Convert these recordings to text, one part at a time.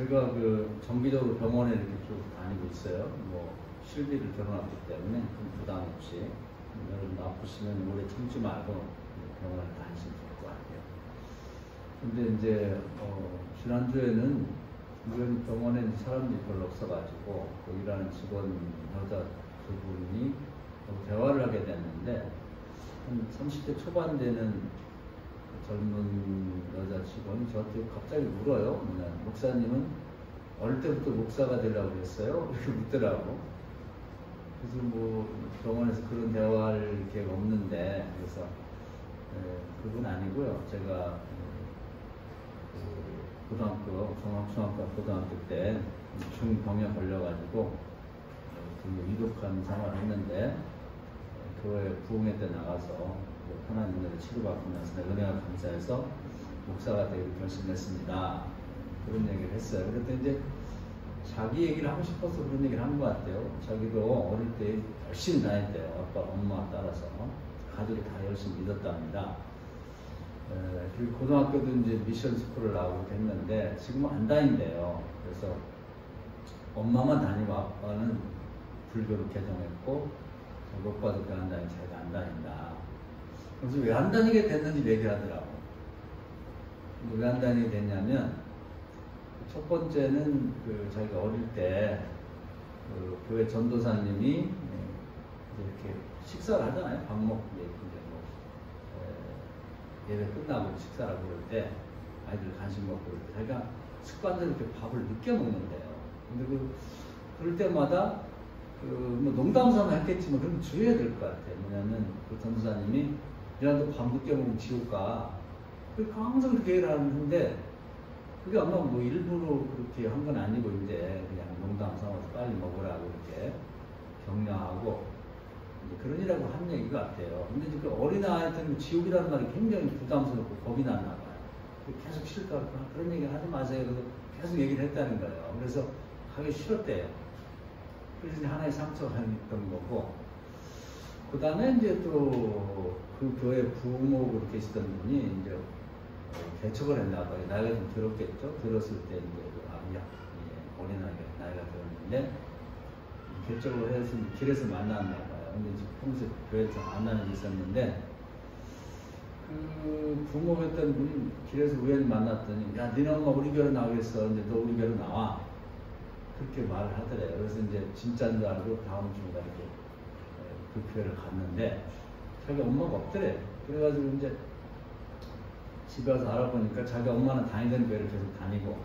제가 그 정기적으로 병원에 이렇게 쭉 다니고 있어요. 뭐 실비를 결혼했기 때문에 좀 부담 없이 여러분 아프시면 오래 참지 말고 병원에 다니시면 좋을 것 같아요. 근데 이제 지난주에는 우연 병원에 사람들이 별로 없어가지고 거기 일하는 직원 여자 두 분이 대화를 하게 됐는데 한 30대 초반 되는 젊은 여자 직원이 저한테 갑자기 물어요. 목사님은 어릴 때부터 목사가 되려고 했어요? 이렇게 묻더라고. 그래서 뭐 병원에서 그런 대화할 기회가 없는데, 그래서 그건 아니고요. 제가 고등학교, 중학교, 고등학교 때 중병에 걸려가지고 되게 위독한 생활을 했는데 교회 부흥회 때 나가서 하나님의 치료받고 나서 은혜가 감사해서 목사가 되기로 결심했습니다. 그런 얘기를 했어요. 그랬더니 이제 자기 얘기를 하고 싶어서 그런 얘기를 한 것 같아요. 자기도 어릴 때 열심히 다녔대요. 아빠, 엄마 따라서 가족이 다 열심히 믿었답니다. 그리고 고등학교도 이제 미션 스쿨을 나오고 했는데 지금은 안 다닌대요. 그래서 엄마만 다니고 아빠는 불교로 개종했고 오빠도 그 안 다니고 자기가 안 다닌다. 그래서 왜 안 다니게 됐는지 얘기하더라고. 왜 안 다니게 됐냐면 첫 번째는 자기가 어릴 때 교회 전도사님이 이렇게 식사를 하잖아요. 밥 먹고 예배 끝나고 식사를 하고 그럴 때 아이들 간식 먹고 그럴 때 자기가 습관대로 이렇게 밥을 늦게 먹는데요. 근데 그럴 때마다 뭐 농담 삼아 했겠지만 그럼 주의해야 될 것 같아요. 뭐냐면 그 전도사님이 야, 너 밤 늦게 먹으면 지옥 가. 항상 그렇게 얘기를 하는데 그게 아마 뭐 일부러 그렇게 한 건 아니고 이제 그냥 농담 삼아서 빨리 먹으라고 이렇게 격려하고 그런 이라고 한 얘기 같아요. 근데 그 어린아이한테는 지옥이라는 말이 굉장히 부담스럽고 겁이 났나 봐요. 계속 싫다고 그런 얘기 하지 마세요. 그래서 계속 얘기를 했다는 거예요. 그래서 하기 싫었대요. 그래서 하나의 상처가 있던 거고, 그 다음에 이제 또 그 교회 부모로 계시던 분이 이제 개척을 했나 봐요. 나이가 좀 들었겠죠. 들었을 때 이제 어린아이가 나이가 들었는데 개척을 해서 길에서 만났나 봐요. 근데 이제 평소에 교회에서 만나는 게 있었는데 그 부모였던 분이 길에서 우연히 만났더니 야, 니네 엄마 우리 교회 나오겠어. 이제 너 우리 교회 나와. 그렇게 말을 하더래요. 그래서 이제 진짜인 줄 알고 다음 주마다 이렇게 그 교회를 갔는데 자기 엄마가 없더래. 그래가지고 이제 집에 와서 알아보니까 자기 엄마는 다니던 교회를 계속 다니고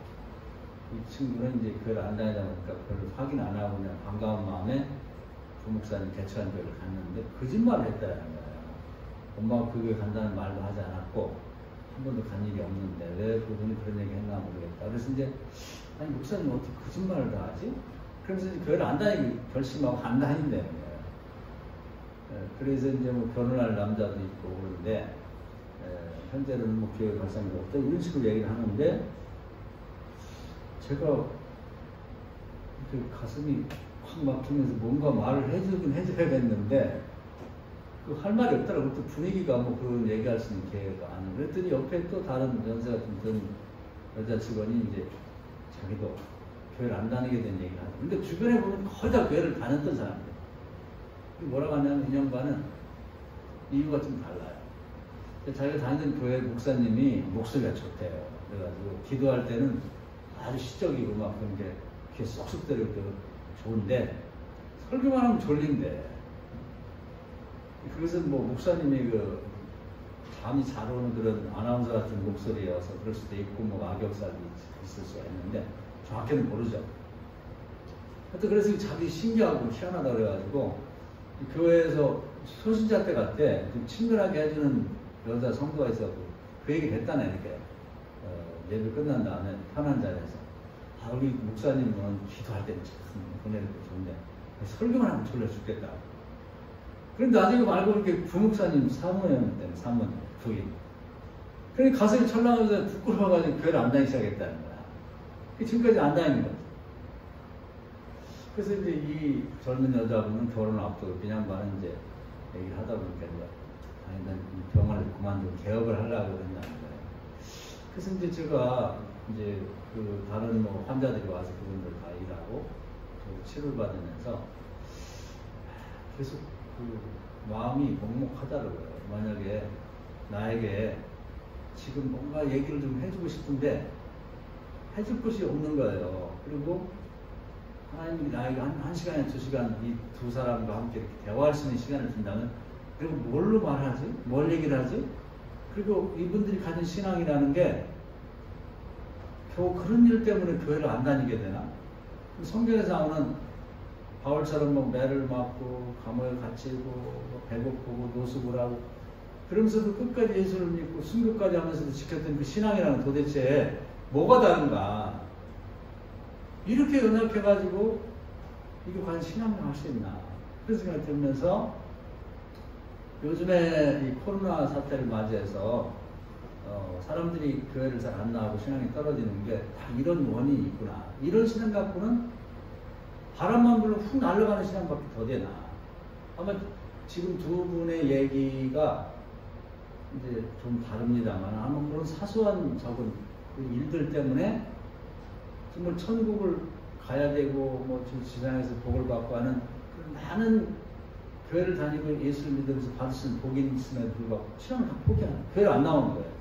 이 친구는 이제 교회를 안 다니다 보니까 별로 확인 안 하고 그냥 반가운 마음에 부목사님 개척한 교회를 갔는데 거짓말을 했다는 거예요. 엄마가 그 교회 간다는 말도 하지 않았고 한 번도 간 일이 없는데 왜 그분이 그런 얘기 했나 모르겠다. 그래서 이제 아니 목사님 어떻게 거짓말을 다 하지? 그러면서 이제 교회를 안 다니기 결심하고 안 다닌다는 거예요. 그래서 이제 뭐 결혼할 남자도 있고 그런데 현재는 뭐 교회 갈 사람도 없다 이런 식으로 얘기를 하는데 제가 이렇게 가슴이 확 막히면서 뭔가 말을 해주긴 해줘야겠는데 할 말이 없더라고요. 또 분위기가 뭐 그런 얘기할 수 있는 기회가 아니고 그랬더니 옆에 또 다른 연세가 좀 여자 직원이 이제 자기도 교회를 안 다니게 된 얘기를 하죠. 근데 주변에 보면 거의 다 교회를 다녔던 사람들. 뭐라고 하냐면 이 양반은 이유가 좀 달라요. 자기가 다니던 교회 목사님이 목소리가 좋대요. 그래가지고 기도할 때는 아주 시적이고 막 그런 게 귀에 쏙쏙 들어오고 좋은데 설교만 하면 졸린대. 그것은 뭐 목사님이 잠이 잘 오는 그런 아나운서 같은 목소리여서 그럴 수도 있고 뭐 악역살이 있을 수가 있는데 정확히는 모르죠. 하여튼 그래서 자기 신기하고 희한하다 그래가지고 교회에서 소신자 때 갔대. 좀 친근하게 해주는 여자 성도가 있어서 그 얘기를 했다네. 이렇게 예배 끝난 다음에 편한 자리에서 우리 목사님은 기도할 때는 참 보내는 거 좋은데 설교만 하면 졸려 죽겠다. 그런데 나중에 알고 이렇게 부목사님 사모님이었다는 사모님 부인. 그러니까 가슴이 철렁하면서 부끄러워가지고 교회를 안 다니기 시작했다는 거야. 지금까지 안 다니는 거지. 그래서 이제 이 젊은 여자분은 결혼을 앞두고 그냥 반은 이제 얘기를 하다 보니까 이제 난 병원을 그만두고 개업을 하려고 그런다는 거예요. 그래서 이제 제가 이제 그 다른 뭐 환자들이 와서 그분들 다 일하고 저 치료를 받으면서 계속 그 마음이 먹먹하더라고요. 만약에 나에게 지금 뭔가 얘기를 좀 해주고 싶은데 해줄 것이 없는 거예요. 그리고 하나님이 나에게 한 시간에 2시간 이 두 사람과 함께 이렇게 대화할 수 있는 시간을 준다면 그리고 뭘로 말하지? 뭘 얘기를 하지? 그리고 이분들이 가진 신앙이라는 게 겨우 그런 일 때문에 교회를 안 다니게 되나? 성경에서 나오는 바울처럼 뭐 매를 맞고 감옥에 갇히고 뭐 배고프고 노숙을 하고 그러면서도 끝까지 예수를 믿고 순교까지 하면서도 지켰던 그 신앙이라는 도대체 뭐가 다른가? 이렇게 연약해가지고 이게 과연 신앙을 할 수 있나? 그런 생각이 들면서 요즘에 이 코로나 사태를 맞이해서 사람들이 교회를 잘 안 나가고 신앙이 떨어지는 게 다 이런 원인이 있구나. 이런 신앙 갖고는 바람만 불러 훅 날아가는 신앙밖에 더 되나. 아마 지금 두 분의 얘기가 이제 좀 다릅니다만 아마 그런 사소한 적은 그 일들 때문에 정말 천국을 가야 되고 뭐 지상에서 복을 받고 하는 많은 교회를 다니고 예수를 믿으면서 받을 수 있는 복이 있음에도 불구하고 신앙을 다 포기하는 교회를 안 나오는 거예요.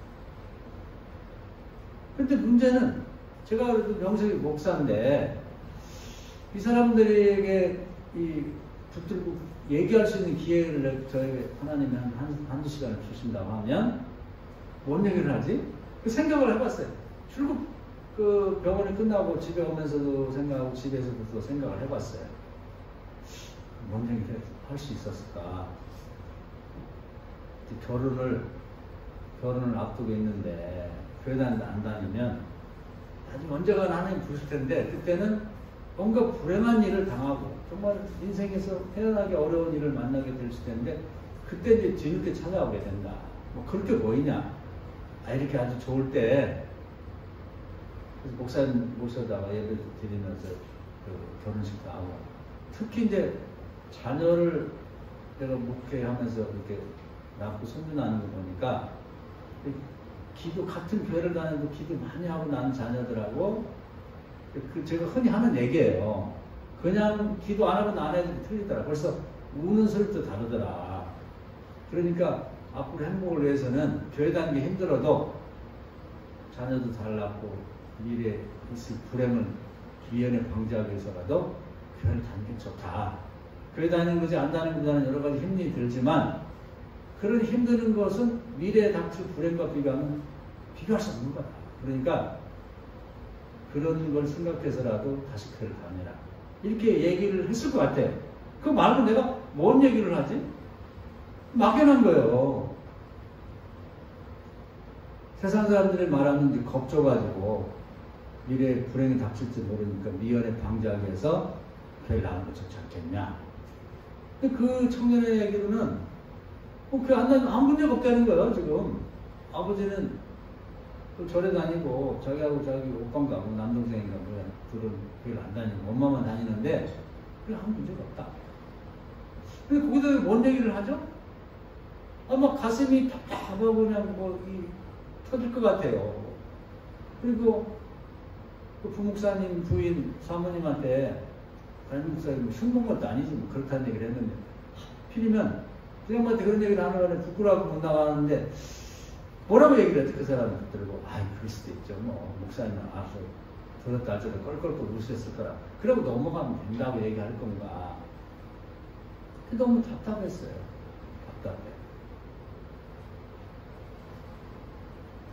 근데 문제는 제가 그래도 명색이 목사인데 이 사람들에게 이 붙들고 얘기할 수 있는 기회를 저에게 하나님이 한두 시간을 주신다고 하면 뭔 얘기를 하지? 그 생각을 해봤어요. 출국 그 병원이 끝나고 집에 오면서도 생각하고 집에서도 또 생각을 해봤어요. 뭔 얘기를 할 수 있었을까? 결혼을 앞두고 있는데 교회 안 다니면 나중에 언젠가는 하나님 부르실 텐데 그때는 뭔가 불행한 일을 당하고 정말 인생에서 태어나기 어려운 일을 만나게 될 수 텐데 그때 이제 뒤늦게 찾아오게 된다. 뭐 그렇게 보이냐? 이렇게 아주 좋을 때 그래서 목사님 모셔다가 예배 드리면서 그 결혼식도 하고 특히 이제 자녀를 내가 목회하면서 이렇게 낳고 손주나는 거 보니까 기도 같은 교회를 다녀도 기도 많이 하고 나는 자녀들하고 그 제가 흔히 하는 얘기예요. 그냥 기도 안 하고 나는 애들이 틀리더라. 벌써 우는 소리도 다르더라. 그러니까 앞으로 행복을 위해서는 교회 다니는 게 힘들어도 자녀도 잘 낳고 미래에 있을 불행을 미연에 방지하기 위해서라도 교회를 다니는 게 좋다. 교회 다니는 거지 안 다니는 거는 여러 가지 힘이 들지만 그런 힘드는 것은 미래에 닥칠 불행과 비교하면 비교할 수 없는 거다. 그러니까 그런 걸 생각해서라도 다시 교회를 다녀라. 이렇게 얘기를 했을 것 같아. 그 말고 내가 뭔 얘기를 하지? 막연한 거예요. 세상 사람들이 말하면 이제 겁줘가지고 미래에 불행이 닥칠지 모르니까 미연에 방지하기 위해서 교회를 나오는 거 좋지 않겠냐. 근데 그 청년의 얘기로는 교회 안 다니면 아무 문제가 없다는 거예요, 지금. 아버지는 또 절에 다니고 자기하고 자기 오빠인가 뭐 남동생인가 뭐 둘은 교회를 안 다니고 엄마만 다니는데 그래 아무 문제가 없다. 근데 거기다 뭔 얘기를 하죠? 아마 가슴이 답답하고 그냥 터질 것 같아요. 그리고 그 부목사님 부인 사모님한테 담임 목사님 흉본 것도 아니지 뭐 그렇다는 얘기를 했는데 하필이면 그 양반한테 그런 얘기를 하는 부끄러워서 못 나가는데 뭐라고 얘기를 했지? 그 사람이 붙들고 그럴 수도 있죠. 뭐 목사님은 알아서 들었다 저랬다 껄껄껄 웃으셨을 거라. 그러고 넘어가면 된다고 얘기할 건가. 너무 답답했어요. 답답해.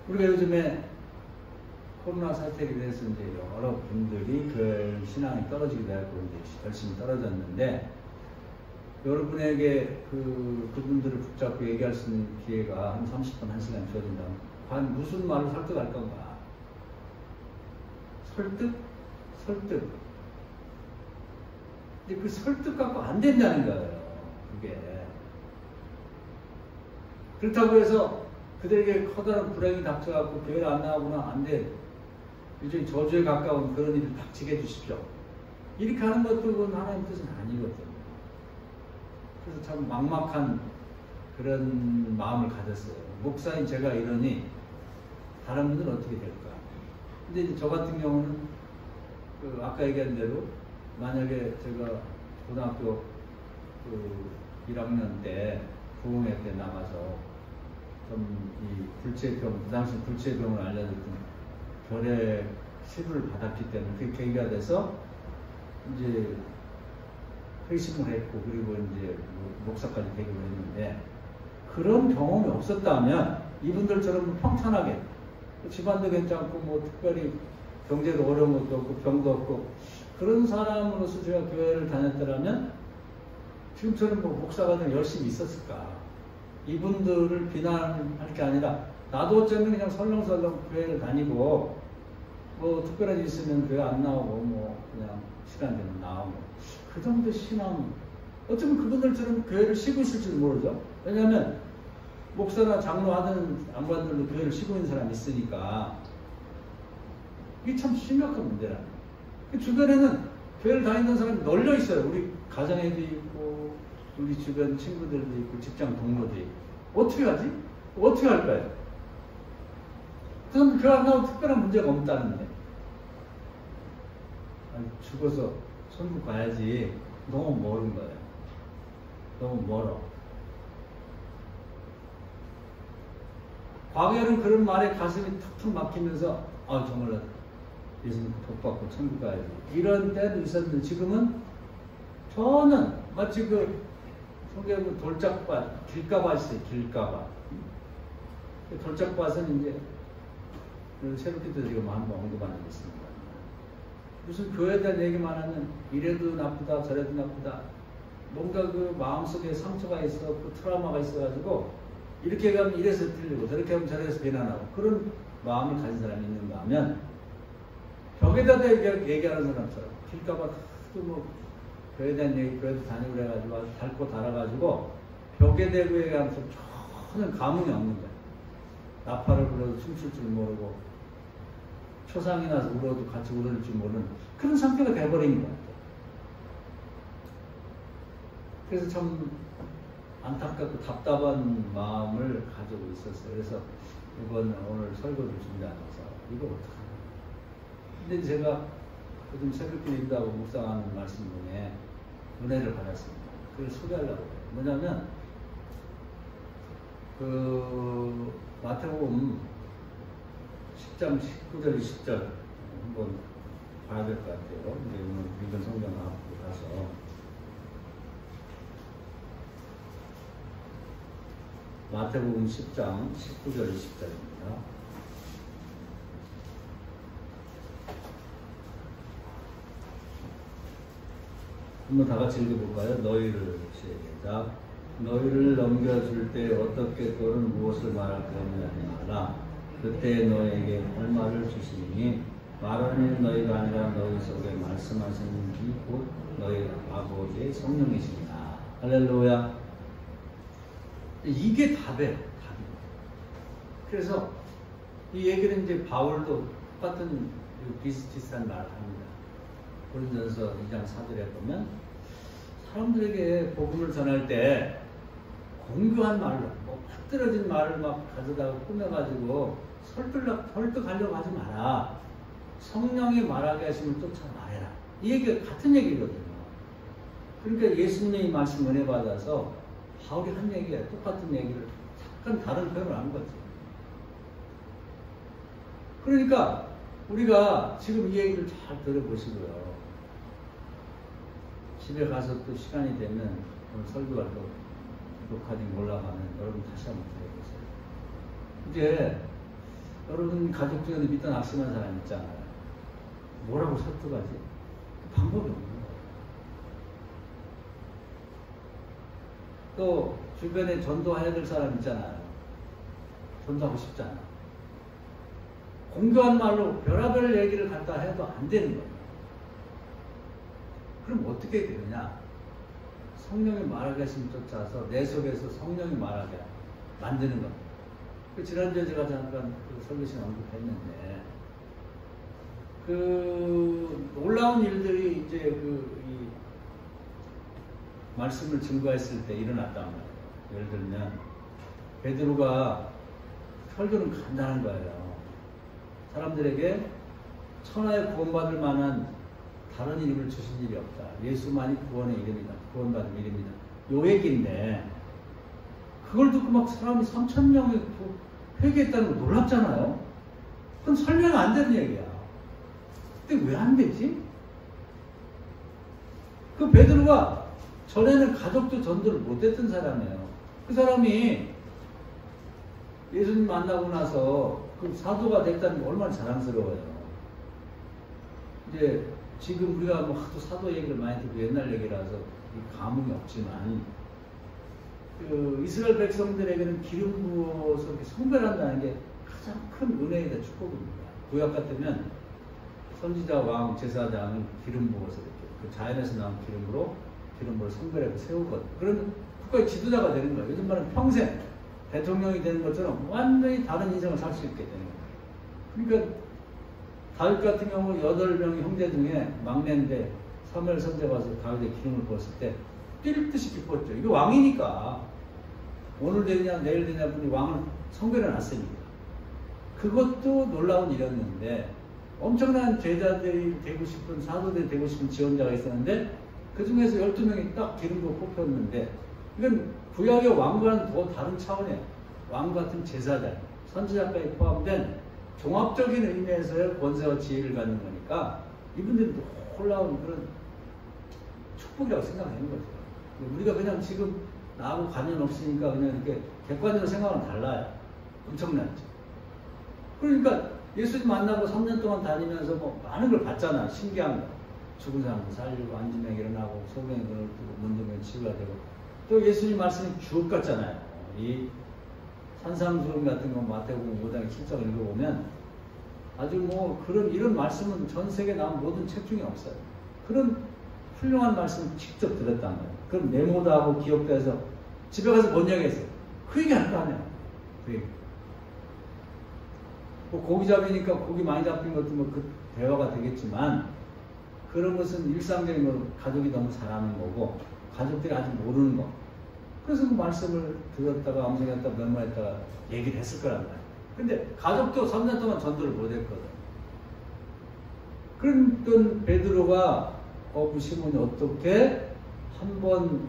우리가 요즘에 코로나 사태에 대해서 이제 여러 분들이 그 신앙이 떨어지기도 하고 이제 열심히 떨어졌는데 여러분에게 그분들을 붙잡고 얘기할 수 있는 기회가 한 30분, 1시간 주어진다면 과연 무슨 말로 설득할 건가? 설득? 근데 그 설득 갖고 안 된다는 거예요. 그게. 그렇다고 해서 그들에게 커다란 불행이 닥쳐갖고 교회를 안 나가거나 안 돼. 일종의 저주에 가까운 그런 일을 닥치게 해주십시오. 이렇게 하는 것도 하나님 뜻은 아니거든요. 그래서 참 막막한 그런 마음을 가졌어요. 목사인 제가 이러니 다른 분들은 어떻게 될까? 근데 이제 저 같은 경우는 그 아까 얘기한 대로 만약에 제가 고등학교 그 1학년 때 부흥회 때 나가서 좀 이 불치병, 그 당시 불치병을 알려줬던 별의 치료를 받았기 때문에 그게 계기가 돼서 이제 회심을 했고 그리고 이제 목사까지 되기로 했는데 그런 경험이 없었다면 이분들처럼 평탄하게 집안도 괜찮고 뭐 특별히 경제도 어려운 것도 없고 병도 없고 그런 사람으로서 제가 교회를 다녔더라면 지금처럼 뭐 목사가 좀 열심히 있었을까? 이분들을 비난할 게 아니라 나도 어쩌면 그냥 설렁설렁 교회를 다니고 뭐 특별한 일 있으면 교회 안 나오고 뭐 그냥 시간 되면 나오고 그 정도 신앙 어쩌면 그분들처럼 교회를 쉬고 있을 줄 모르죠. 왜냐하면 목사나 장로 하는 양반들도 교회를 쉬고 있는 사람이 있으니까 이게 참 심각한 문제라. 그 주변에는 교회를 다니는 사람이 널려 있어요. 우리 가정에도 있고 우리 주변 친구들도 있고 직장 동료도 있고 어떻게 하지? 어떻게 할까요? 저는 교회 안 나오면 특별한 문제가 없다는데 아니, 죽어서 천국 가야지. 너무 멀은 거예요. 너무 멀어. 과거에는 그런 말에 가슴이 툭툭 막히면서 아 정말 예수님 복받고 천국 가야지 이런 때도 있었는데 지금은 저는 마치 그 성경에 돌짝밭, 길가밭이 있어요. 길가밭. 돌짝밭은 이제 새롭게도 지금 한번 언급한 적이 있습니다. 무슨 교회에 대한 얘기만 하면 이래도 나쁘다 저래도 나쁘다 뭔가 그 마음속에 상처가 있어 그 트라우마가 있어가지고 이렇게 가면 이래서 틀리고 저렇게 하면 저래서 비난하고 그런 마음을 가진 사람이 있는가 하면 벽에다 얘기하는 사람처럼 길가밭 뭐 교회에 대한 얘기 교회도 다니고 그래가지고 아주 닳고 달아가지고 벽에 대고 얘기하면서 전혀 감흥이 없는 거야. 나팔을 불어도 춤출 줄 모르고 초상이 나서 울어도 같이 울을 줄 모르는 그런 상태가 돼버린 것 같아요. 그래서 참 안타깝고 답답한 마음을 가지고 있었어요. 그래서 이번 오늘 설교를 준비하면서 이거 어떡하나. 근데 제가 요즘 새벽기도 인도하고 묵상하는 말씀 중에 은혜를 받았습니다. 그걸 소개하려고 해요. 뭐냐면 그 마태복음 10장 19절 20절 한번 봐야 될 것 같아요. 이제 오늘 읽은 성경 앞으로 가서 마태복음 10장 19절 20절입니다. 한번 다 같이 읽어볼까요? 너희를 시작. 너희를 넘겨줄 때 어떻게 또는 무엇을 말할 것이냐 그때 너에게 할 말을 주시니 말하는 너희가 아니라 너희 속에 말씀하시는 이 곧 너희 아버지의 성령이시니라. 할렐루야. 이게 답이에요. 답이에요. 그래서 이 얘기는 이제 바울도 똑같은 비슷비슷한 말을 합니다. 고린도전서 2장 4절에 보면 사람들에게 복음을 전할 때 공교한 말로 뭐 팍떨어진 말을 막 가져다가 꾸며가지고 설득하려고 하지 마라. 성령이 말하게 하시면 쫓아 말해라. 이 얘기가 같은 얘기거든요. 그러니까 예수님의 말씀 은혜 받아서 바울이 한 얘기야. 똑같은 얘기를 약간 다른 표현을 한 거지. 그러니까 우리가 지금 이 얘기를 잘 들어보시고요. 집에 가서 또 시간이 되면 오늘 설교가 또 녹화된 올라가면 여러분 다시 한번 들어보세요. 이제 여러분 가족 중에도 믿던 낙심한 사람 있잖아요. 뭐라고 설득하지? 방법이 없는 거예요. 또 주변에 전도해야 될 사람 있잖아요. 전도하고 싶잖아. 공교한 말로 별의별 얘기를 갖다 해도 안 되는 거예요. 그럼 어떻게 되느냐? 성령이 말하게 하시면 쫓아서 내 속에서 성령이 말하게 만드는 겁니다. 지난주에 제가 잠깐 그 설교 시간 언급했는데 그 놀라운 일들이 이제 이 말씀을 증거했을 때 일어났단 말이에요. 예를 들면 베드로가 설교는 간단한 거예요. 사람들에게 천하에 구원받을 만한 다른 이름을 주신 일이 없다. 예수만이 구원의 이름이다. 구원받은 이름이다. 요 얘기인데 그걸 듣고 막 사람이 3,000명이 회개했다는 거 놀랍잖아요. 그건 설명 안 되는 얘기야. 근데 왜 안 되지? 그 베드로가 전에는 가족도 전도를 못했던 사람이에요. 그 사람이 예수님 만나고 나서 그 사도가 됐다는 게 얼마나 자랑스러워요. 이제 지금 우리가 뭐 하도 사도 얘기를 많이 듣고 옛날 얘기라서 감흥이 없지만 그 이스라엘 백성들에게는 기름 부어서 이렇게 성별한다는 게 가장 큰 은혜이다 축복입니다. 구약 같으면 선지자, 왕, 제사장은 기름 부어서 이렇게 그 자연에서 나온 기름으로 성별하고 세우거든. 그러면 국가의 지도자가 되는 거예요. 요즘 말은 평생 대통령이 되는 것처럼 완전히 다른 인생을 살 수 있게 되는 거예요. 그러니까 다윗 같은 경우 8명의 형제 중에 막내인데 사무엘 선지자가 와서 다윗의 기름을 부었을 때 뛸 듯이 기뻤죠. 이거 왕이니까 오늘 되냐 내일 되냐 분이 왕을 성별해 놨으니까. 그것도 놀라운 일이었는데 엄청난 제자들이 되고 싶은 사도들이 되고 싶은 지원자가 있었는데 그 중에서 12명이 딱 기름으로 뽑혔는데 이건 구약의 왕과는 더 다른 차원이에요. 왕 같은 제사장, 선지자까지 포함된 종합적인 의미에서의 권세와 지혜를 갖는 거니까 이분들이 놀라운 그런 축복이라고 생각하는 거죠. 우리가 그냥 지금 나하고 관련 없으니까 그냥 이렇게 객관적으로 생각은 달라요. 엄청났죠. 그러니까 예수님 만나고 3년 동안 다니면서 뭐 많은 걸 봤잖아요. 신기한 거. 죽은 사람도 살리고 앉은 명 일어나고 소경이 눈을 뜨고 문둥이 치유가 되고 또 예수님 말씀이 주옥 같잖아요. 이 산상수훈 같은 거 마태복음 5장 7장 읽어보면 아주 뭐 이런 말씀은 전 세계에 나온 모든 책 중에 없어요. 그런 훌륭한 말씀을 직접 들었단 말이에요. 그럼 메모도 하고 기억도 해서 집에 가서 뭔 얘기 했어요? 그 얘기 할 거 아니에요. 그 얘기. 뭐 고기 잡으니까 고기 많이 잡힌 것도 뭐 그 대화가 되겠지만 그런 것은 일상적인 거 가족이 너무 잘하는 거고 가족들이 아직 모르는 거. 그래서 그 말씀을 들었다가 암송했다가 메모했다가 얘기를 했을 거란 말이에요. 근데 가족도 3년 동안 전도를 못했거든. 그랬던 베드로가 시몬이 어떻게 한번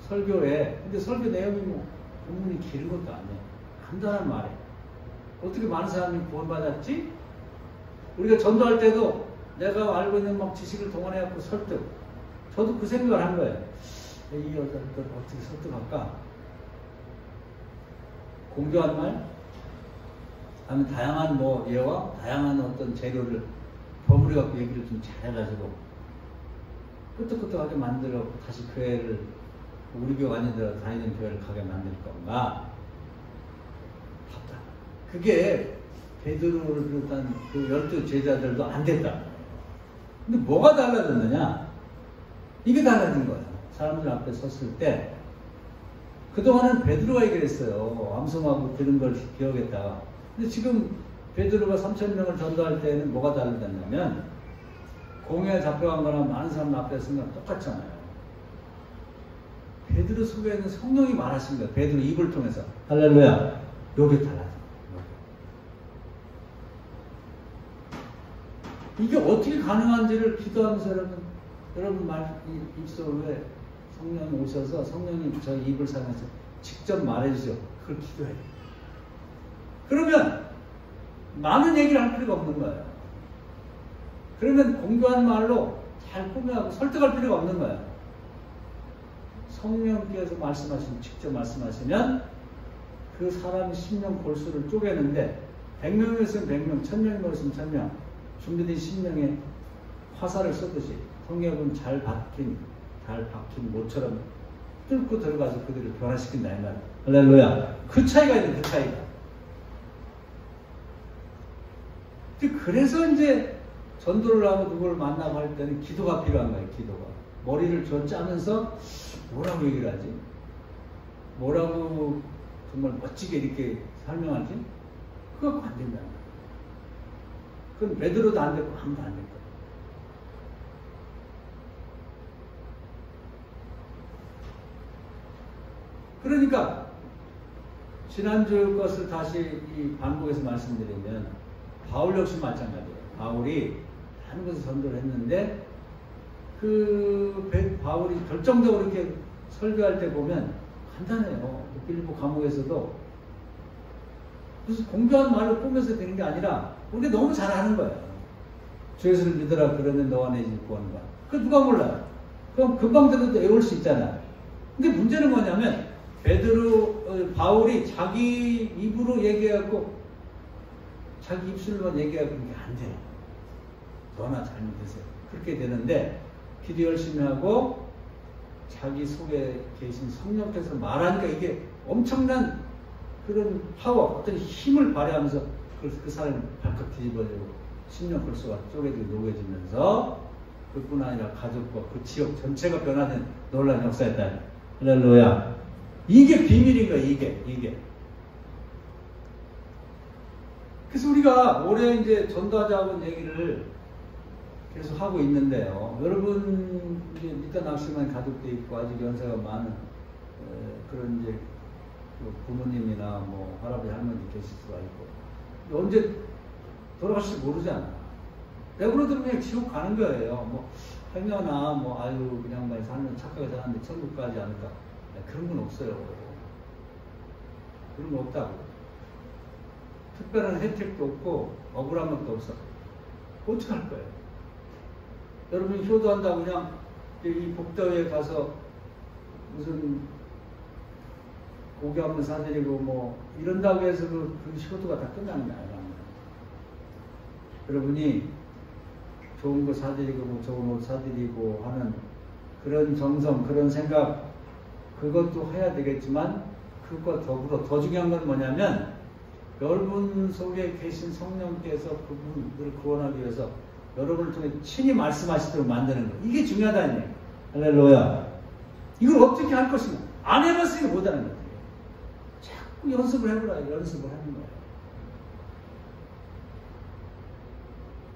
설교에 근데 설교 내용이 뭐 본문이 긴 것도 아니에요. 간단한 말이에요. 어떻게 많은 사람이 구원받았지? 우리가 전도할 때도 내가 알고 있는 막 지식을 동원해갖고 설득. 저도 그 생각을 한 거예요. 이 여자들 어떻게 설득할까? 공교한 말? 아니면 다양한 뭐 예와 다양한 어떤 재료를 버무려갖고 얘기를 좀 잘해가지고 끄떡끄떡하게 만들어 다시 교회를 우리 교회 아니더라도 다니는 교회를 가게 만들 건가? 답답. 그게 베드로를 비롯한 그 12 제자들도 안 됐다. 근데 뭐가 달라졌느냐? 이게 달라진 거예요. 사람들 앞에 섰을 때 그동안은 베드로가 얘기를 했어요. 암송하고 들은 걸 기억했다가. 근데 지금 베드로가 3,000명을 전도할 때는 뭐가 달라졌냐면 공회에 잡혀간 거랑 많은 사람 앞에 쓴 거랑 똑같잖아요. 베드로 속에는 성령이 말하신 거예요. 베드로 입을 통해서. 할렐루야. 요게 달라져. 이게 어떻게 가능한지를 기도하면서 여러분 입속에 성령이 오셔서 성령님 저희 입을 사용해서 직접 말해주세요. 그걸 기도해요. 그러면 많은 얘기를 할 필요가 없는 거예요. 그러면 공교한 말로 잘 꾸며하고 설득할 필요가 없는 거예요. 성령께서 직접 말씀하시면 그 사람의 심령 골수를 쪼개는데 100명이었으면 100명, 1000명이었으면 1000명 준비된 심령에 화살을 쏘듯이 성령은 잘 박힌 모처럼 뚫고 들어가서 그들을 변화시킨다 이 말이야. 할렐루야. 그 차이가 있는 그 차이가. 그래서 이제 전도를 하고 누구를 만나고 할 때는 기도가 필요한 거예요. 기도가. 머리를 짜면서 뭐라고 얘기를 하지? 뭐라고 정말 멋지게 이렇게 설명하지? 그거 안 된다. 그건 베드로도 안 됐고 아무도 안 됐고. 그러니까 지난주 것을 다시 이 반복해서 말씀드리면 바울 역시 마찬가지예요. 바울이 다른 곳에 전도를 했는데 바울이 결정적으로 이렇게 설교할 때 보면 간단해요. 빌립보 감옥에서도 무슨 공교한 말을 꾸며서 되는 게 아니라 우리가 너무 잘하는 거예요. 주 예수를 믿어라 그러면 너와 내 집 구원과. 그 누가 몰라요. 그럼 금방 들어도 외울 수 있잖아요. 근데 문제는 뭐냐면 바울이 자기 입으로 얘기하고 자기 입술로만 얘기하고 그런 게 안 돼요. 너나 잘 믿으세요. 그렇게 되는데 기도 열심히 하고 자기 속에 계신 성령께서 말하니까 이게 엄청난 그런 파워, 어떤 힘을 발휘하면서 그 사람을 발칵 뒤집어지고 심령 골수가 쪼개지고 녹여지면서 그뿐 아니라 가족과 그 지역 전체가 변화된 놀라운 역사였다. 할렐루야. 이게 비밀인 거야, 이게. 그래서 우리가 올해 이제 전도하자고 얘기를 계속 하고 있는데요. 여러분, 이제 일단 낚시만 가족도 있고 아직 연세가 많은 그런 이제 부모님이나 뭐 할아버지 할머니 계실 수가 있고 언제 돌아가실지 모르잖아. 내버려두면 그냥 지옥 가는 거예요. 뭐 행여나 뭐 아유 그냥 많이 살면 착하게 사는데 천국 가지 않을까. 그런 건 없어요. 그런 거 없다고. 특별한 혜택도 없고 억울한 것도 없어. 어떻게 할 거예요? 여러분이 효도한다고 그냥 이 복도에 가서 무슨 고기 한번 사드리고 뭐 이런다고 해서 그 효도가 다 끝나는 게 아니라 여러분이 좋은 거 사드리고 뭐 좋은 옷 사드리고 하는 그런 정성, 그런 생각 그것도 해야 되겠지만 그것과 더불어 더 중요한 건 뭐냐면 여러분 속에 계신 성령께서 그분을 구원하기 위해서 여러분을 통해 친히 말씀하시도록 만드는 거. 이게 중요하다는 얘기예요. 할렐루야. 이걸 어떻게 할 것인가? 안 해봤으니까 못하는 거예요. 자꾸 연습을 해보라. 연습을 하는 거예요.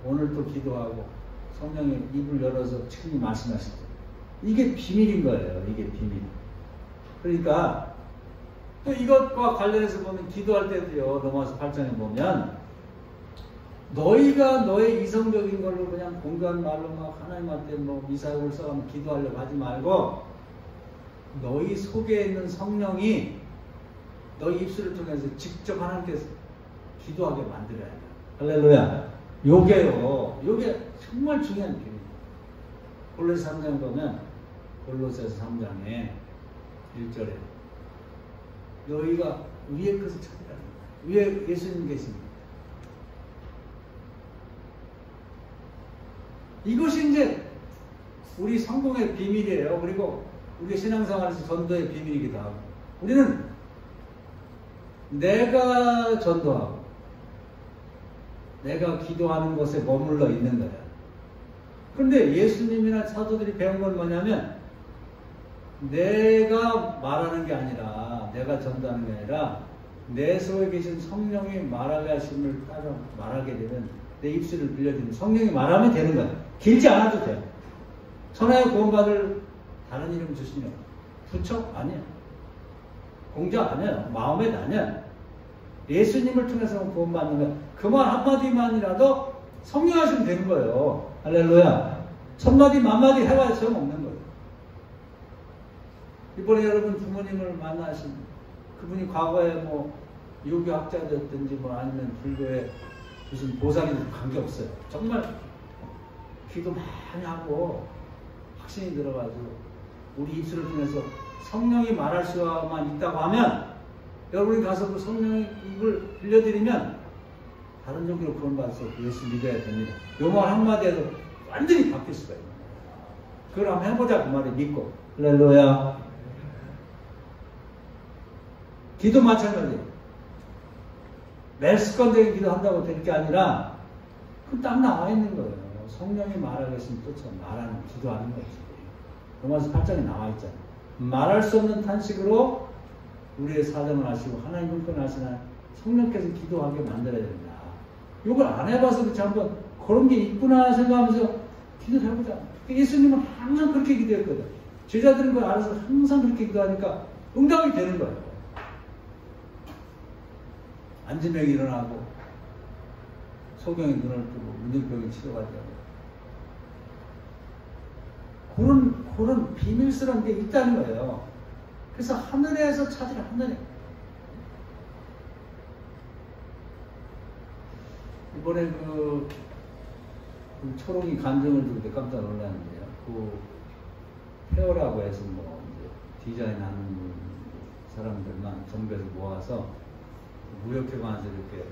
오늘도 기도하고 성령의 입을 열어서 친히 말씀하시죠. 이게 비밀인 거예요. 이게 비밀. 그러니까 또 이것과 관련해서 보면 기도할 때도요. 로마서 8장에 보면 너희가 너의 이성적인 걸로 그냥 공부한 말로 막 하나님한테 뭐 미사역을 써가면 기도하려고 하지 말고 너희 속에 있는 성령이 너희 입술을 통해서 직접 하나님께서 기도하게 만들어야 돼요. 할렐루야. 요게 정말 중요한 비밀이에요. 골로새 3장 보면 골로새서 3장에 1절에 너희가 위의 것을 찾으라. 위에 예수님 계십니다. 이것이 이제 우리 성공의 비밀이에요. 그리고 우리 신앙생활에서 전도의 비밀이기도 하고 우리는 내가 전도하고 내가 기도하는 곳에 머물러 있는 거야. 그런데 예수님이나 사도들이 배운 건 뭐냐면 내가 말하는 게 아니라 내가 전도하는 게 아니라 내 속에 계신 성령이 말하게 하심을 따라 말하게 되면 내 입술을 빌려주면 성령이 말하면 되는 거야. 길지 않아도 돼. 천하에 구원받을 다른 이름 주시면 부처? 아니야. 공자 아니야. 마음에 아니야. 예수님을 통해서 구원받는 거야. 그 말 한마디만이라도 성령 하시면 되는 거예요. 할렐루야. 천마디 만마디 해봐야 소용없는 거예요. 이번에 여러분 부모님을 만나신 그분이 과거에 뭐 유교학자였든지 뭐 아니면 불교의 무슨 보살이든 관계없어요. 정말 기도 많이 하고 확신이 들어가지고 우리 입술을 통해서 성령이 말할 수만 있다고 하면 여러분이 가서 그 성령의 입을 빌려드리면 다른 종교로 구원받아서 예수 믿어야 됩니다. 요 말 한마디에도 완전히 바뀔 수가 있는 거예요. 그걸 한번 해보자 그 말을 믿고. 할렐루야. 기도 마찬가지예요. 매 습관적인 기도한다고 될 게 아니라 그건 딱 나와 있는 거예요. 성령이 말하겠으면 또 참 말하는 기도하는 거지. 로마서 8장에 나와 있잖아요. 말할 수 없는 탄식으로 우리의 사정을 아시고 하나님 형편을 아시나 성령께서 기도하게 만들어야 된다. 이걸 안 해봐서 그렇지 한번 그런 게 있구나 생각하면서 기도를 해보자. 예수님은 항상 그렇게 기도했거든. 제자들은 그걸 알아서 항상 그렇게 기도하니까 응답이 되는 거예요. 안진병이 일어나고 소경이 눈을 뜨고 문둥병이 치료가 되고 그런 비밀스러운 게 있다는 거예요. 그래서 하늘에서 찾으라, 하늘에. 이번에 그 초롱이 간증을 듣고 깜짝 놀랐는데요. 그 페어라고 해서 뭐 이제 디자인하는 사람들만 정부에서 모아서 무역회관에서 이렇게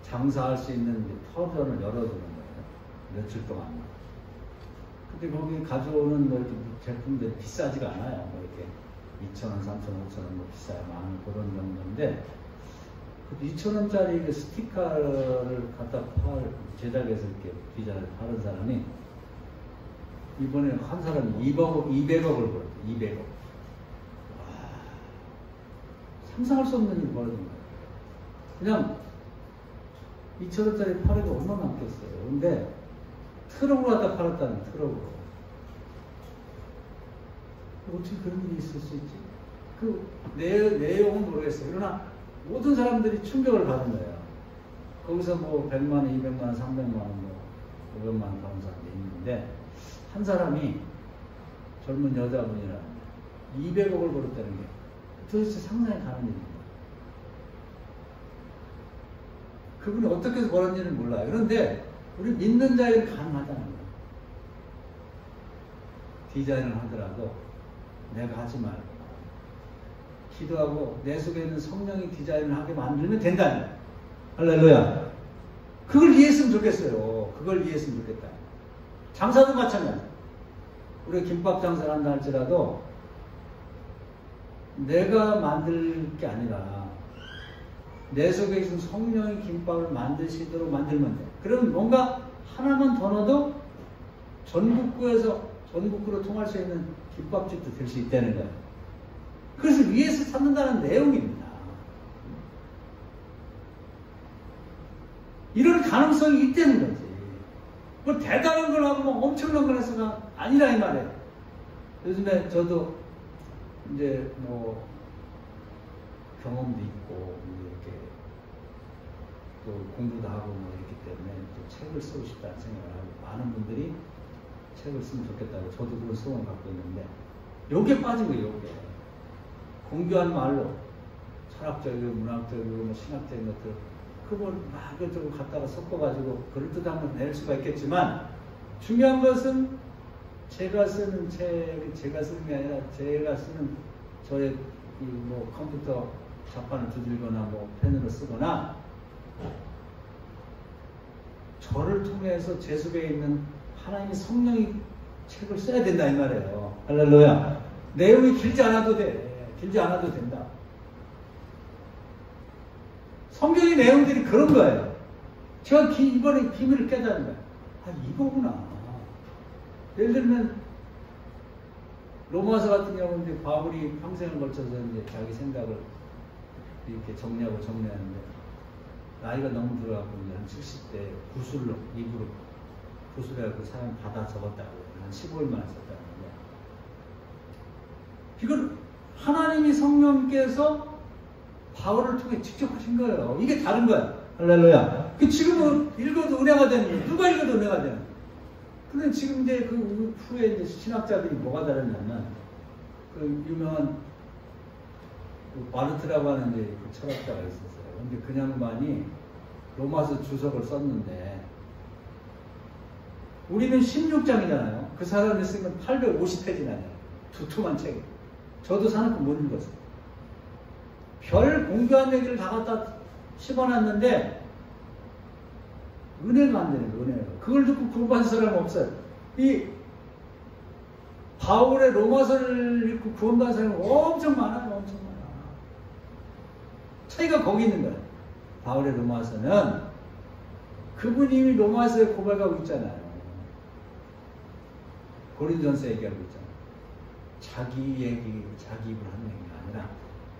장사할 수 있는 터전을 열어주는 거예요. 며칠 동안. 근데 거기 가져오는 뭐 이렇게 제품들이 비싸지가 않아요. 뭐 이렇게 2,000원, 3,000원, 5,000원 뭐 비싸요. 만 그런 정도인데 2,000원짜리 스티커를 갖다 제작해서 이렇게 디자인을 파는 사람이 이번에 한 사람이 200억을 벌었대. 200억. 와, 상상할 수 없는 일이 벌어진 거예요. 그냥 2,000원짜리 팔아도 얼마나 남겠어요. 근데 트럭으로 갖다 팔았다는 거예요. 트럭으로. 어떻게 그런 일이 있을 수 있지? 그 내용은 모르겠어요. 그러나 모든 사람들이 충격을 받은 거예요. 거기서 뭐 100만 원, 200만 원, 300만 원, 뭐 500만 원 받은 사람도 있는데 한 사람이 젊은 여자분이라 200억을 벌었다는 게 도대체 상상이 가는 일입니다. 그분이 어떻게 해서 벌었는지는 몰라요. 그런데 우리 믿는 자에는 가능하다는 거예요. 디자인을 하더라도 내가 하지 말고 기도하고 내 속에 있는 성령이 디자인을 하게 만들면 된다는 거예요. 할렐루야. 그걸 이해했으면 좋겠어요. 그걸 이해했으면 좋겠다. 장사도 마찬가지예요. 우리가 김밥 장사를 한다 할지라도 내가 만들 게 아니라 내 속에 있는 성령이 김밥을 만드시도록 만들면 돼. 그러면 뭔가 하나만 더 넣어도 전국구로 통할 수 있는 김밥집도 될 수 있다는 거예요. 그래서 위에서 찾는다는 내용입니다. 이런 가능성이 있다는 거지. 뭐 대단한 걸 하고 뭐 엄청난 걸 해서가 아니라 이 말이에요. 요즘에 저도 이제 뭐 경험도 있고 이렇게 또 공부도 하고 뭐 이렇기 때문에 또 책을 쓰고 싶다는 생각을 하고 많은 분들이 책을 쓰면 좋겠다고 저도 그런 소원을 갖고 있는데 요게 빠진 거예요. 요게 공교한 말로 철학적이고 문학적이고 뭐 신학적인 것들 그걸 막 이것저것 갖다가 섞어가지고 그럴듯한 걸 낼 수가 있겠지만 중요한 것은 제가 쓰는 책, 제가 쓰는 게 아니라 제가 쓰는 저의 뭐 컴퓨터 자판을 두들거나 뭐 펜으로 쓰거나 저를 통해서 제 속에 있는 하나님의 성령이 책을 써야 된다 이 말이에요. 할렐루야. 내용이 길지 않아도 돼. 길지 않아도 된다. 성경의 내용들이 그런 거예요. 제가 이번에 비밀을 깨달은 거예요. 아, 이거구나. 예를 들면 로마서 같은 경우는 바울이 평생을 걸쳐서 이제 자기 생각을 이렇게 정리하고 정리하는데 나이가 너무 들어가고 이제 한 70대 구술로 입으로 구술해서 그 사람 받아 적었다고 한 15일 만에 썼다는데 이건 하나님이 성령께서 바울을 통해 직접 하신 거예요. 이게 다른 거야. 할렐루야. 그 지금은 읽어도 은혜가 되는 거예요. 누가 읽어도 은혜가 되는 거예요. 근데 지금 이제 그 후에 이제 신학자들이 뭐가 다르냐면 그 유명한 그 바르트라고 하는 이제 그 철학자가 있었어요. 근데 그 양반이 로마서 주석을 썼는데 우리는 16장이잖아요. 그 사람이 쓰면 850페이지나 돼요. 두툼한 책. 저도 사놓고 못 읽었어요. 별 공교한 얘기를 다 갖다 씹어놨는데 은혜가 안 되는 거예요. 은혜가. 그걸 듣고 구원받은 사람은 없어요. 이 바울의 로마서를 읽고 구원받은 사람은 엄청 많아요. 엄청 많아. 차이가 거기 있는 거예요. 바울의 로마서는 그분이 이미 로마서에 고백하고 있잖아요. 고린도전서 얘기하고 있잖아요. 자기 얘기, 자기 입을 하는 얘기가 아니라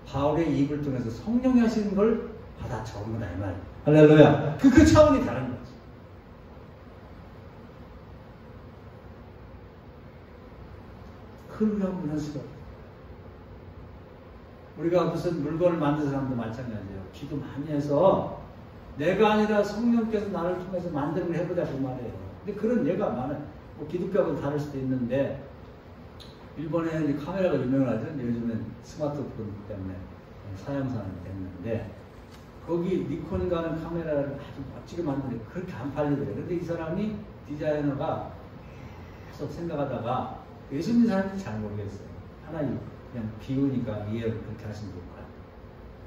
바울의 입을 통해서 성령이 하시는 걸 받아 적은 거다 이 말이에요. 할렐루야. 그 차원이 다른 거지. 그걸 한번 할 수가 없어요. 우리가 무슨 물건을 만든 사람도 마찬가지예요. 기도 많이 해서 내가 아니라 성령께서 나를 통해서 만든 걸 해보자 그 말이에요. 근데 그런 예가 많아요. 뭐 기독교하고는 다를 수도 있는데 일본에 이제 카메라가 유명하죠. 요즘엔 스마트폰 때문에 사양산이 됐는데 거기 니콘이라는 카메라를 아주 멋지게 만드는데 그렇게 안 팔리더래요. 근데 이 사람이 디자이너가 계속 생각하다가 예수님 사람인지 잘 모르겠어요. 하나님 그냥 비우니까 이해를 그렇게 하신 걸까요?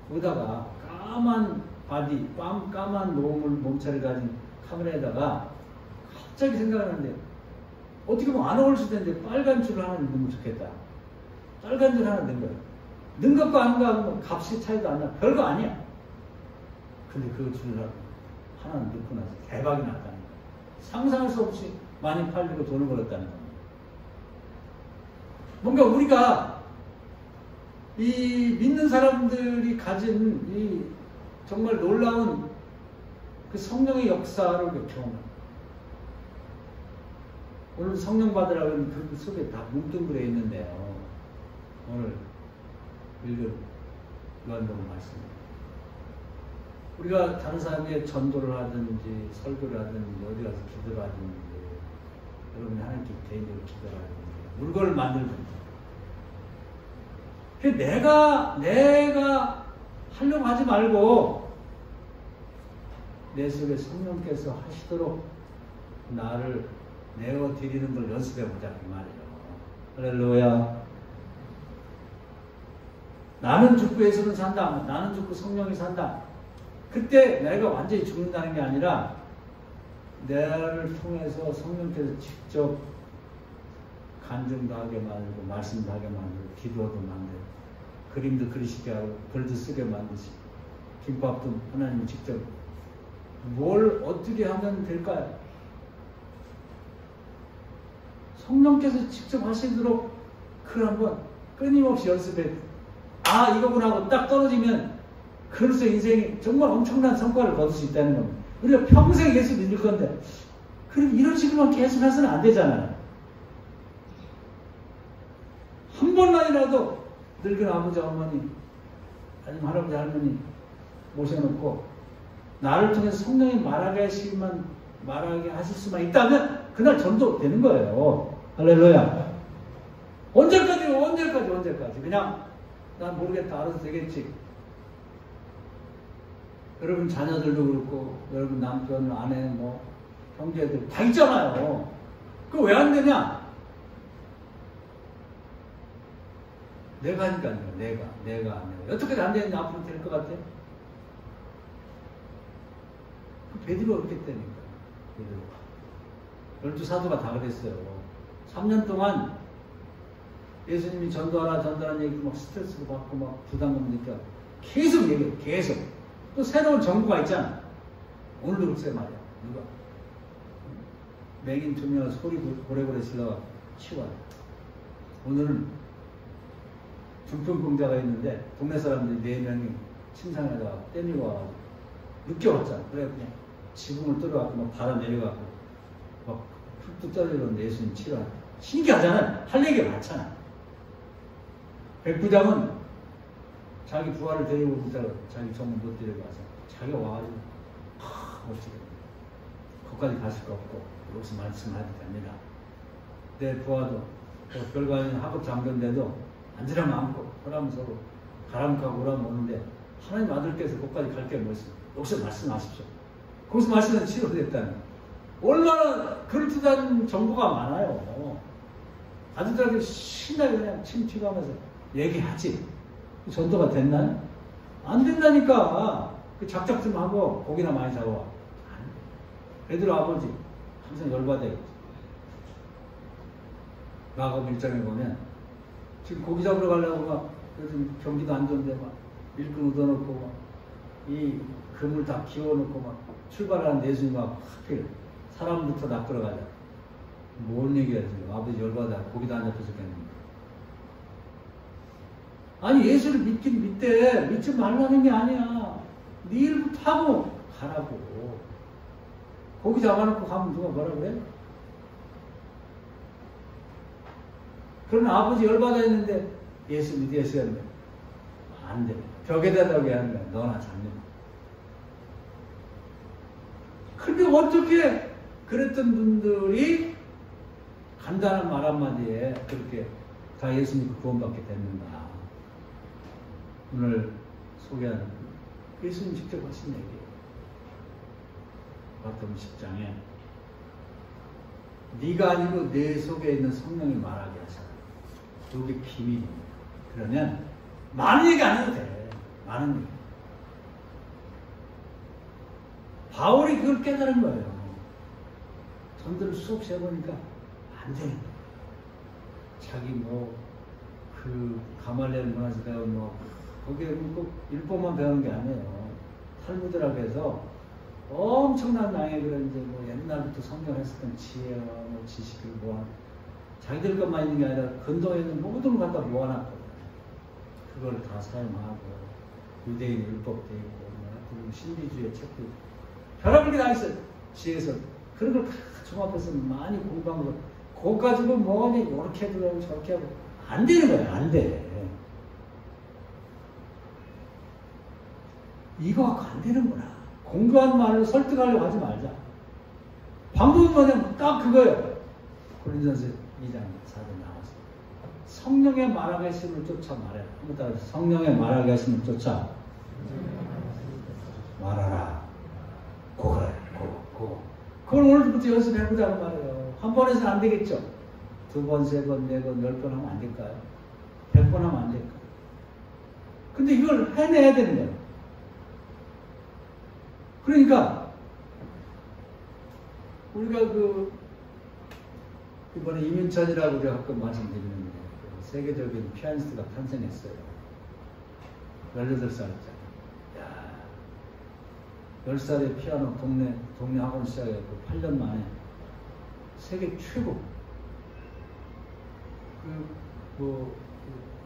거기다가 까만 바디, 까만 몸체를 가진 카메라에다가 갑자기 생각하는데 어떻게 보면 안 어울릴 수도 있는데 빨간 줄을 하나 넣으면 좋겠다. 빨간 줄 하나 넣은 거예요. 넣은 것과 안 가면 값이 차이도 안 나. 별거 아니야. 근데 그 줄을 하나 넣고 나서 대박이 났다는 거예요. 상상할 수 없이 많이 팔리고 돈을 벌었다는 겁니다. 뭔가 우리가 이 믿는 사람들이 가진 이 정말 놀라운 그 성령의 역사를 경험합니다. 오늘 성령 받으라는 그 속에 다 뭉뚱그려 있는데요. 오늘 읽은 요한복음 말씀입니다. 우리가 다른 사람에게 전도를 하든지 설교를 하든지 어디 가서 기도를 하든지 여러분이 하나님께 개인적으로 기도를 하든지 물건을 만들든지 내가 하려고 하지 말고 내 속에 성령께서 하시도록 나를 내어드리는 걸 연습해보자 그 말이에요. 할렐루야. 나는 죽고 예수는 산다. 나는 죽고 성령이 산다. 그때 내가 완전히 죽는다는 게 아니라 나를 통해서 성령께서 직접 간증도 하게 만들고 말씀도 하게 만들고 기도도 만들고 그림도 그리시게 하고 글도 쓰게 만드시고 김밥도 하나님이 직접 뭘 어떻게 하면 될까요? 성령께서 직접 하시도록 그걸 한번 끊임없이 연습해. 아 이거구나 하고 딱 떨어지면 그로서 인생이 정말 엄청난 성과를 거둘 수 있다는 겁니다. 우리가 평생 예수 믿을 건데 그럼 이런 식으로만 계속 해서는 안 되잖아요. 한 번만이라도 늙은 아버지 어머니 아니면 할아버지 할머니 모셔놓고 나를 통해서 성령이 말하게 하실 수만 있다면 그날 전도 되는 거예요. 할렐루야. 언제까지 그냥 난 모르겠다 알아서 되겠지. 여러분 자녀들도 그렇고 여러분 남편 아내 뭐 형제들 다 있잖아요. 그거 왜 안 되냐? 내가 하니까요. 내가 어떻게 안 되느냐? 앞으로 될 것 같아? 베드로가 그렇게 했다니까. 베드로가. 12사도가 다 그랬어요. 3년 동안 예수님이 전도하라는 얘기 막 스트레스도 받고 막 부담감 느껴. 계속 얘기해. 계속. 또 새로운 정부가 있잖아. 오늘도 글쎄 말이야. 누가 맹인 2명을 소리 고래고래 질러가 치워요. 오늘은 중풍병자가 있는데 동네 사람들이 4명이 침상에다가 때리고 와가지고 늦게 왔잖아. 그래 그냥 지붕을 뚫어갖고 막 바다 내려가고 막 툭툭 떨어지는데 예수님 치료하. 신기하잖아. 할 얘기가 많잖아. 백부장은 자기 부하를 데리고 있다가 자기 정문 못 데리고 와서 자기가 와가지고 어떻게 거기까지 가실 거 없고 여기서 말씀하지 됩니다. 내 부하도 별거 아닌 학급 장교인데도 앉으라면 앉고 허라면 서로 가라면 가고 오라면 오는데 하나님 아들께서 거기까지 갈 게 뭐 있어요? 여기서 말씀하십시오. 거기서 말씀은 치료됐다는 얼마나 그럴듯한 정보가 많아요. 아들들한테 신나게 그냥 침튀가면서 얘기하지. 전도가 됐나요? 안 된다니까. 그 작작 좀 하고 고기나 많이 잡아와. 베드로 아버지 항상 열받아요. 마가복음 1장에 보면 지금 고기 잡으러 가려고 막 요즘 경기도 안 좋은데 막 일꾼 얻어놓고 막 이 그물 다 키워놓고 막 출발하는 예수님 막 하필 사람부터 낚으러 가자. 뭔 얘기야 지금. 아버지 열받아. 고기도 안 잡혀서 겠는데. 아니 예수를 믿긴 믿대. 믿지 말라는 게 아니야. 네 일부터 하고 가라고. 고기 잡아놓고 가면 누가 뭐라 그래? 그러면 아버지 열받아 있는데 예수 믿으세요. 안 돼. 벽에다 대게 하는 거야. 너나 잡는. 근데 어떻게 그랬던 분들이 간단한 말 한마디에 그렇게 다 예수 믿고 구원받게 됐는가? 오늘 소개한 예수님 직접 하신 얘기예요. 마태복음 10장에 네가 아니고 내 속에 있는 성령이 말하게 하셔라. 그게 비밀입니다. 그러면 많은 얘기 안 해도 돼. 많은 얘기. 바울이 그걸 깨달은 거예요. 전도를 수없이 해보니까 안 되는 거예요. 자기 그 가말리엘 문화에서 배운 거기에 꼭 율법만 배우는 게 아니에요. 탈무드라고 해서 엄청난 양의 그런 이제 옛날부터 성경을 했었던 지혜와 지식을 자기들 것만 있는 게 아니라 근동에 있는 모든 걸 갖다 모아놨거든요. 그걸 다 사용하고 유대인 율법도 있고 그리고 신비주의 책도 있고 별의별 게 다 있어요. 지혜에서 그런 걸 다 종합해서 많이 공부한 거 그거 가지고 뭐니 이렇게 해도 저렇게 하고 안 되는 거예요. 안 돼. 이거 갖고 안 되는구나. 공부한 말로 설득하려고 하지 말자. 방법은 뭐냐면 딱 그거예요. 고린도전서 2장 4절 나와서 성령의 말하게 하심을 쫓아 말해라. 한번 따라서 성령의 말하게 하심을 쫓아 말하라. 그걸 오늘부터 연습해보자고 말이에요. 한 번 해서는 안 되겠죠. 2번, 3번, 4번, 10번 하면 안 될까요? 100번 하면 안 될까요? 근데 이걸 해내야 되는 거예요. 그러니까 우리가 이번에 이민찬이라고 우리가 가끔 말씀드리는데 세계적인 피아니스트가 탄생했어요. 18살짜리. 10살에 피아노 동네 학원 시작했고 8년 만에 세계 최고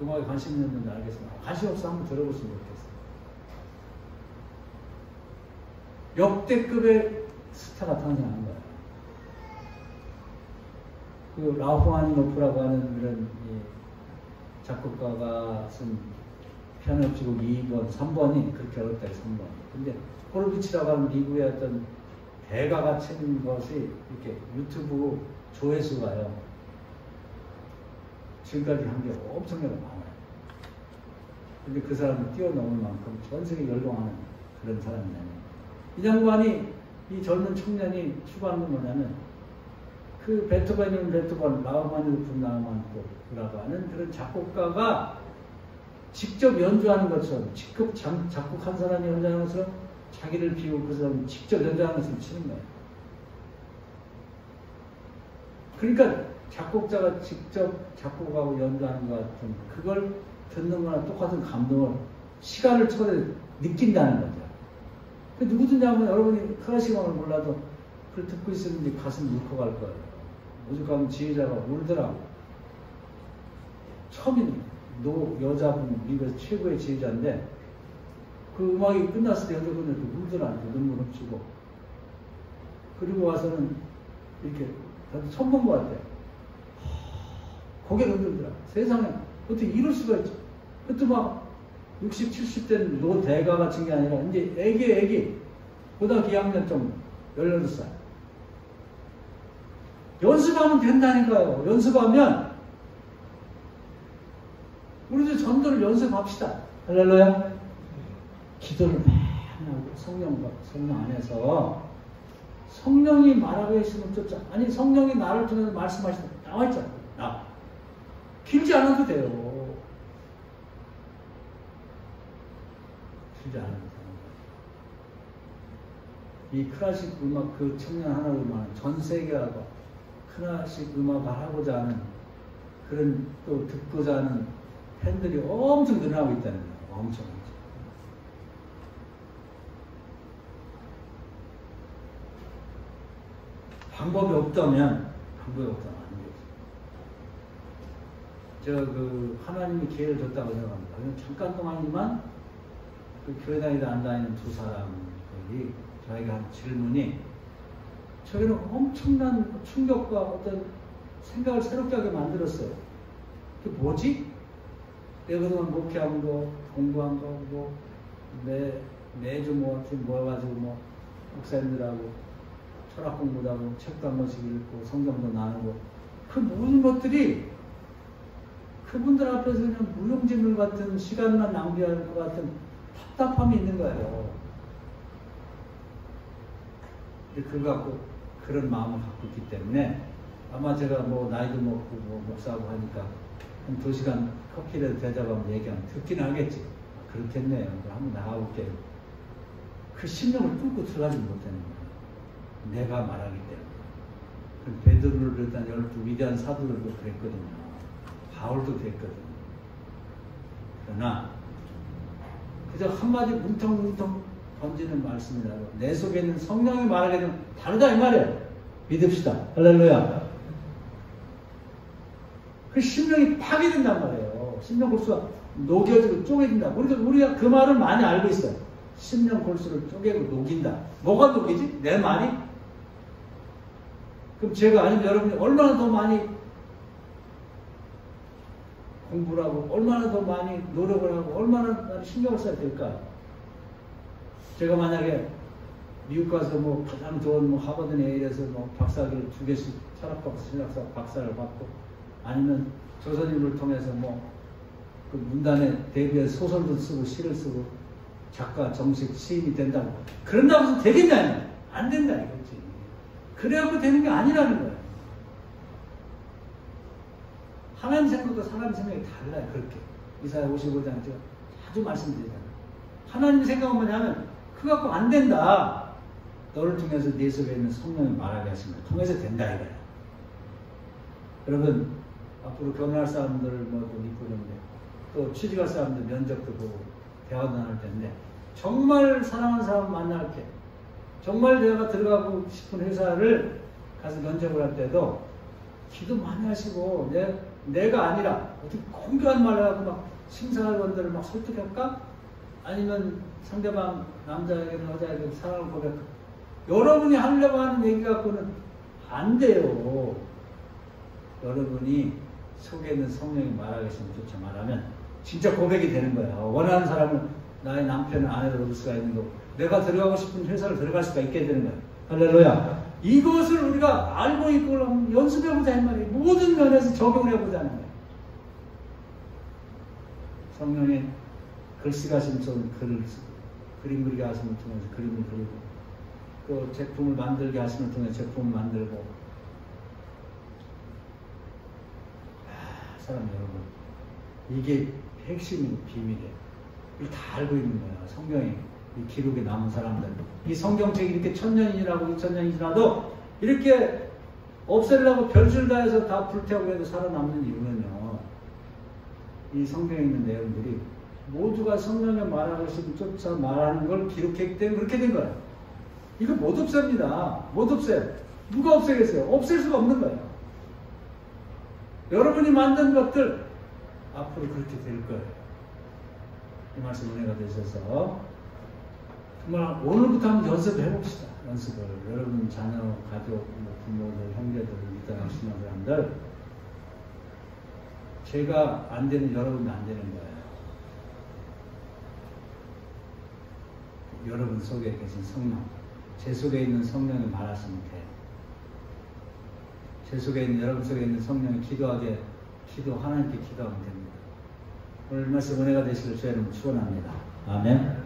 음악에 관심 있는 분들 알겠습니다. 관심 없어 한번 들어보시면 좋겠어요. 역대급의 스타가 탄생한 거예요. 라흐마니노프라고 하는 그런 작곡가가 쓴 피아노 협주곡 2번, 3번이 그렇게 어렵다, 3번. 근데 호르비치라고 하는 미국의 어떤 대가가 친 것이 이렇게 유튜브 조회수가요. 지금까지 한 게 엄청나게 많아요. 근데 그 사람을 뛰어넘을 만큼 전 세계 열광하는 그런 사람이잖아요. 이 양반이, 이 젊은 청년이 추구하는 건 뭐냐면, 그 베토벤이면 베토벤, 라흐마니노프라고 하는 그런 작곡가가 직접 연주하는 것처럼, 직접 작곡한 사람이 연주하는 것처럼 자기를 비우고 그 사람이 직접 연주하는 것처럼 치는 거예요. 그러니까 작곡자가 직접 작곡하고 연주하는 것 같은 그걸 듣는 거나 똑같은 감동을 시간을 초래 느낀다는 거죠. 누구든지 하면 여러분이 클래식 음악을 몰라도 그걸 듣고 있으면 가슴이 울컥할 거예요. 오죽하면 지휘자가 울더라고. 처음인 여자분 미국에서 최고의 지휘자인데 그 음악이 끝났을 때 연주 끝날 때 울더라고. 눈물 훔치고. 그리고 와서는 이렇게 다들 처음 본 것 같아요. 고개를 흔들더라고. 세상에 어떻게 이럴 수가 있지? 그때 막 60, 70된 노 대가 같은 게 아니라 이제 애기 고등학교 2학년 정도 18살 연습하면 된다니까요. 연습하면 우리도 전도를 연습합시다. 할렐루야. 기도를 매일 하고 성령 안에서 성령이 말하고 있으면 쫓아. 아니 성령이 나를 통해서 말씀하시다 나와있잖아. 길지 않아도 돼요. 길지 않아도 돼요. 이 클래식 음악 그 청년 하나로만 전 세계하고 클래식 음악을 하고자 하는 그런 또 듣고자 하는 팬들이 엄청 늘어나고 있다는 거예요. 엄청. 방법이 없다면 안 되죠. 하나님이 기회를 줬다고 생각합니다. 잠깐 동안이지만 그 교회 다니다 안 다니는 두 사람들이 저에게 한 질문이 저에게는 엄청난 충격과 어떤 생각을 새롭게 하게 만들었어요. 그게 뭐지? 내가 그동안 목회한 거, 공부한 거, 매주 모여가지고 목사님들하고 철학 공부도 하고 책도 한 권씩 읽고 성경도 나누고 그 모든 것들이 그분들 앞에서 그냥 무용지물 같은 시간만 낭비할 것 같은 답답함이 있는 거예요. 근데 그거 갖고 그런 마음을 갖고 있기 때문에 아마 제가 뭐 나이도 먹고 뭐 목사하고 하니까 한 2시간 커피라도 대접하면 얘기하면 듣긴 하겠지. 그렇겠네요. 한번 나가볼게요. 그 심령을 뚫고 들어가지 못하는 거예요. 내가 말하기 때문에. 베드로를 비롯한 12 위대한 사도들도 그랬거든요. 바울도 그랬거든요. 그러나 그저 한마디 뭉텅뭉텅 던지는 말씀이라고 내 속에 있는 성령이 말하게 되면 다르다 이 말이에요. 믿읍시다. 할렐루야. 그 심령이 파괴된단 말이에요. 심령 골수가 녹여지고 쪼개진다. 우리가 그 말을 많이 알고 있어요. 심령 골수를 쪼개고 녹인다. 뭐가 녹이지? 내 말이? 그럼 제가 아니면 여러분이 얼마나 더 많이 공부를 하고 얼마나 더 많이 노력을 하고 얼마나 신경을 써야 될까요? 제가 만약에 미국 가서 뭐 가장 좋은 뭐 하버드 예일에서 뭐 박사학위를 2개씩 철학박사, 신학사 박사를 받고 아니면 조선인을 통해서 뭐 그 문단에 대비해서 소설도 쓰고 시를 쓰고 작가 정식 시인이 된다고 그런다고 해서 되겠냐? 안 된다 이거지. 그래갖고 되는 게 아니라는 거예요. 하나님 생각과 사람 생각이 달라요. 그렇게 이사야 55장 제가 자주 말씀드리잖아요. 하나님 생각은 뭐냐면 그거 갖고 안 된다. 너를 통해서 네 속에 있는 성령이 말하게 하신 걸 통해서 된다 이거예요. 여러분 앞으로 결혼할 사람들 뭐도 있고 그런데 또 취직할 사람들 면접도 보고 대화도 나눌 텐데 정말 사랑하는 사람 만날 때 정말 내가 들어가고 싶은 회사를 가서 면접을 할 때도 기도 많이 하시고 내가 아니라 어떻게 공교한 말을 하고 막 심사위원들을 막 설득할까? 아니면 상대방 남자에게는 여자에게는 사랑을 고백할까? 여러분이 하려고 하는 얘기 갖고는 안 돼요. 여러분이 속에 있는 성령이 말하게 했으면 쫓아 말하면 진짜 고백이 되는 거예요. 원하는 사람은 나의 남편을 아내로 얻을 수가 있는 거고 내가 들어가고 싶은 회사를 들어갈 수가 있게 되는 거예요. 할렐루야. 이것을 우리가 알고 있고 연습해보자 이 말이에요. 모든 면에서 적용을 해보자는 거예요. 성령의 글씨가 하시면 글을 쓰고 그림 그리게 하시면 통해서 그림을 그리고 또 제품을 만들게 하시면 통해서 제품을 만들고 사람 여러분 이게 핵심이고 비밀이에요. 이걸 다 알고 있는 거예요. 성경이 이 기록에 남은 사람들 이 성경책이 이렇게 1000년이 지나고 2000년이 지나도 이렇게 없애려고 별줄 다해서 다 불태우고 해도 살아남는 이유는요. 이 성경에 있는 내용들이 모두가 성령의 말하신 쫓아 말하는 걸 기록했기 때문에 그렇게 된 거예요. 이거 못 없앱니다. 못 없애요. 누가 없애겠어요? 없앨 수가 없는 거예요. 여러분이 만든 것들 앞으로 그렇게 될 거예요. 이 말씀 은혜가 되셔서 정말 오늘부터 한번 연습을 해봅시다. 연습을. 여러분 자녀, 가족, 부모들, 형제들, 믿음을 신는 사람들 제가 안 되는 여러분도 안 되는 거예요. 여러분 속에 계신 성령, 제 속에 있는 성령이 말하시면 돼요. 제 속에 있는 여러분 속에 있는 성령이 하나님께 기도하면 됩니다. 오늘 말씀 은혜가 되시길 주의 이름으로 축원합니다. 아멘.